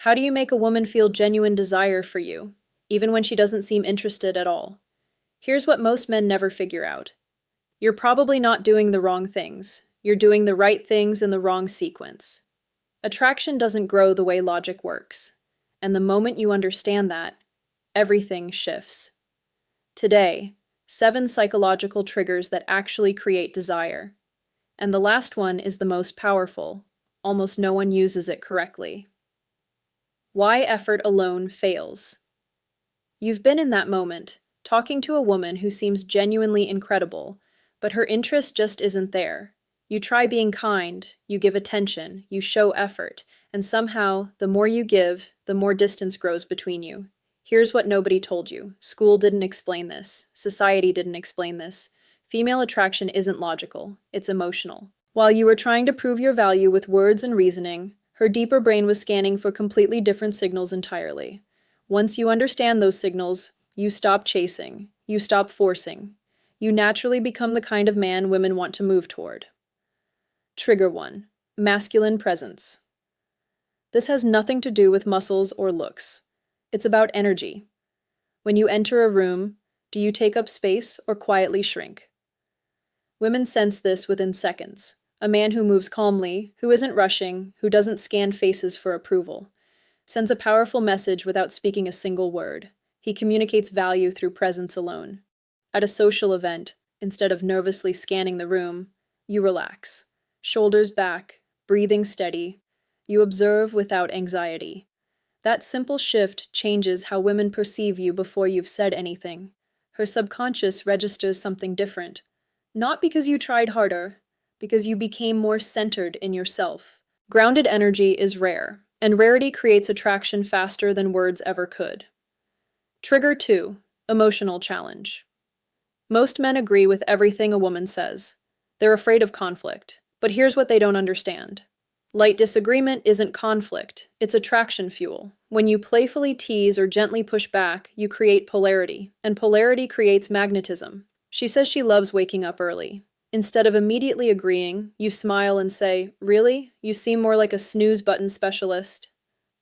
How do you make a woman feel genuine desire for you, even when she doesn't seem interested at all? Here's what most men never figure out. You're probably not doing the wrong things. You're doing the right things in the wrong sequence. Attraction doesn't grow the way logic works. And the moment you understand that, everything shifts. Today, 7 psychological triggers that actually create desire. And the last one is the most powerful. Almost no one uses it correctly. Why effort alone fails. You've been in that moment, talking to a woman who seems genuinely incredible, but her interest just isn't there. You try being kind, you give attention, you show effort, and somehow, the more you give, the more distance grows between you. Here's what nobody told you. School didn't explain this. Society didn't explain this. Female attraction isn't logical, it's emotional. While you were trying to prove your value with words and reasoning, her deeper brain was scanning for completely different signals entirely. Once you understand those signals, you stop chasing, you stop forcing. You naturally become the kind of man women want to move toward. Trigger 1. Masculine presence. This has nothing to do with muscles or looks. It's about energy. When you enter a room, do you take up space or quietly shrink? Women sense this within seconds. A man who moves calmly, who isn't rushing, who doesn't scan faces for approval, sends a powerful message without speaking a single word. He communicates value through presence alone. At a social event, instead of nervously scanning the room, you relax. Shoulders back, breathing steady. You observe without anxiety. That simple shift changes how women perceive you before you've said anything. Her subconscious registers something different. Not because you tried harder, because you became more centered in yourself. Grounded energy is rare, and rarity creates attraction faster than words ever could. Trigger 2. Emotional challenge. Most men agree with everything a woman says. They're afraid of conflict, but here's what they don't understand. Light disagreement isn't conflict, it's attraction fuel. When you playfully tease or gently push back, you create polarity, and polarity creates magnetism. She says she loves waking up early. Instead of immediately agreeing, you smile and say, "Really? You seem more like a snooze button specialist."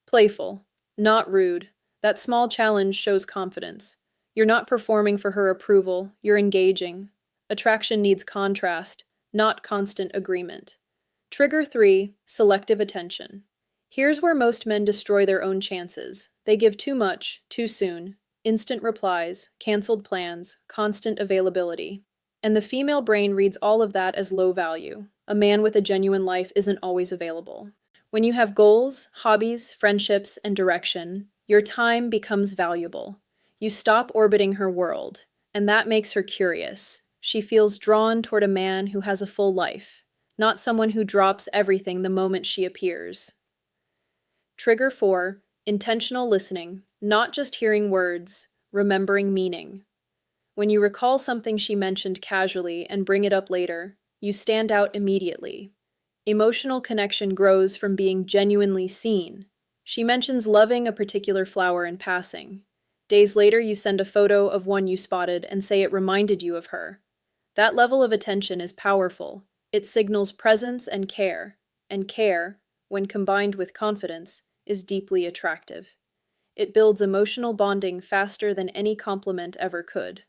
Playful, not rude. That small challenge shows confidence. You're not performing for her approval, you're engaging. Attraction needs contrast, not constant agreement. Trigger 3. Selective attention. Here's where most men destroy their own chances. They give too much, too soon. Instant replies, canceled plans, constant availability. And the female brain reads all of that as low value. A man with a genuine life isn't always available. When you have goals, hobbies, friendships, and direction, your time becomes valuable. You stop orbiting her world, and that makes her curious. She feels drawn toward a man who has a full life, not someone who drops everything the moment she appears. Trigger 4. Intentional listening, not just hearing words, remembering meaning. When you recall something she mentioned casually and bring it up later, you stand out immediately. Emotional connection grows from being genuinely seen. She mentions loving a particular flower in passing. Days later, you send a photo of one you spotted and say it reminded you of her. That level of attention is powerful. It signals presence and care, when combined with confidence, is deeply attractive. It builds emotional bonding faster than any compliment ever could.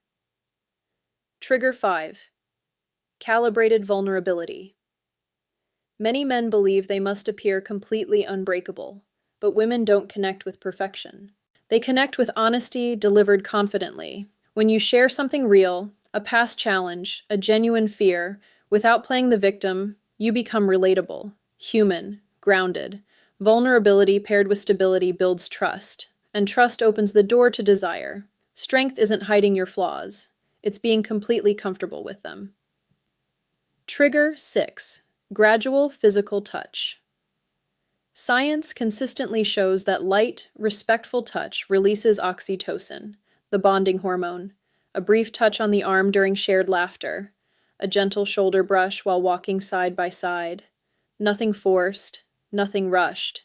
Trigger 5. Calibrated vulnerability. Many men believe they must appear completely unbreakable, but women don't connect with perfection. They connect with honesty delivered confidently. When you share something real, a past challenge, a genuine fear, without playing the victim, you become relatable, human, grounded. Vulnerability paired with stability builds trust, and trust opens the door to desire. Strength isn't hiding your flaws. It's being completely comfortable with them. Trigger 6. Gradual physical touch. Science consistently shows that light, respectful touch releases oxytocin, the bonding hormone. A brief touch on the arm during shared laughter, a gentle shoulder brush while walking side by side. Nothing forced, nothing rushed.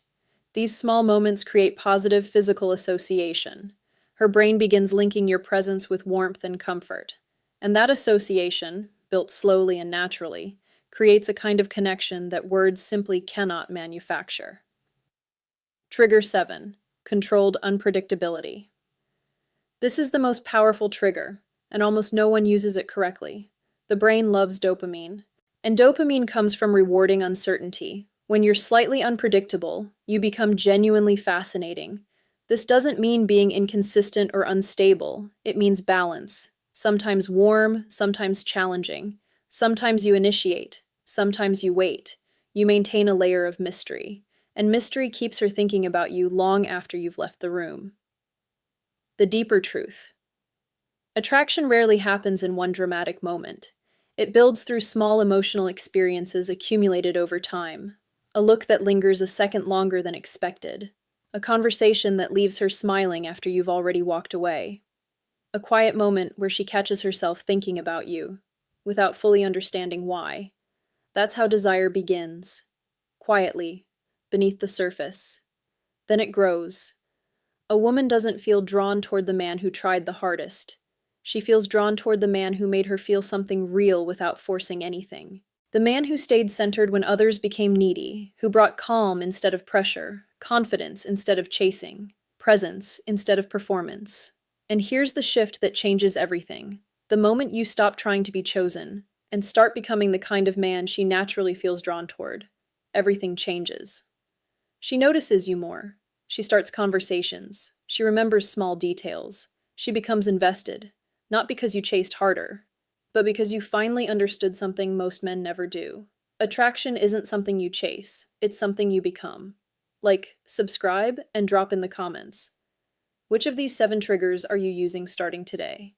These small moments create positive physical association. Her brain begins linking your presence with warmth and comfort. And that association, built slowly and naturally, creates a kind of connection that words simply cannot manufacture. Trigger 7. Controlled unpredictability. This is the most powerful trigger, and almost no one uses it correctly. The brain loves dopamine, and dopamine comes from rewarding uncertainty. When you're slightly unpredictable, you become genuinely fascinating. This doesn't mean being inconsistent or unstable. It means balance. Sometimes warm, sometimes challenging. Sometimes you initiate, sometimes you wait. You maintain a layer of mystery, and mystery keeps her thinking about you long after you've left the room. The deeper truth. Attraction rarely happens in one dramatic moment. It builds through small emotional experiences accumulated over time. A look that lingers a second longer than expected. A conversation that leaves her smiling after you've already walked away. A quiet moment where she catches herself thinking about you, without fully understanding why. That's how desire begins. Quietly, beneath the surface. Then it grows. A woman doesn't feel drawn toward the man who tried the hardest. She feels drawn toward the man who made her feel something real without forcing anything. The man who stayed centered when others became needy, who brought calm instead of pressure, confidence instead of chasing, presence instead of performance. And here's the shift that changes everything. The moment you stop trying to be chosen and start becoming the kind of man she naturally feels drawn toward, everything changes. She notices you more. She starts conversations. She remembers small details. She becomes invested, not because you chased harder, but because you finally understood something most men never do. Attraction isn't something you chase, it's something you become. Like, subscribe and drop in the comments. Which of these 7 triggers are you using starting today?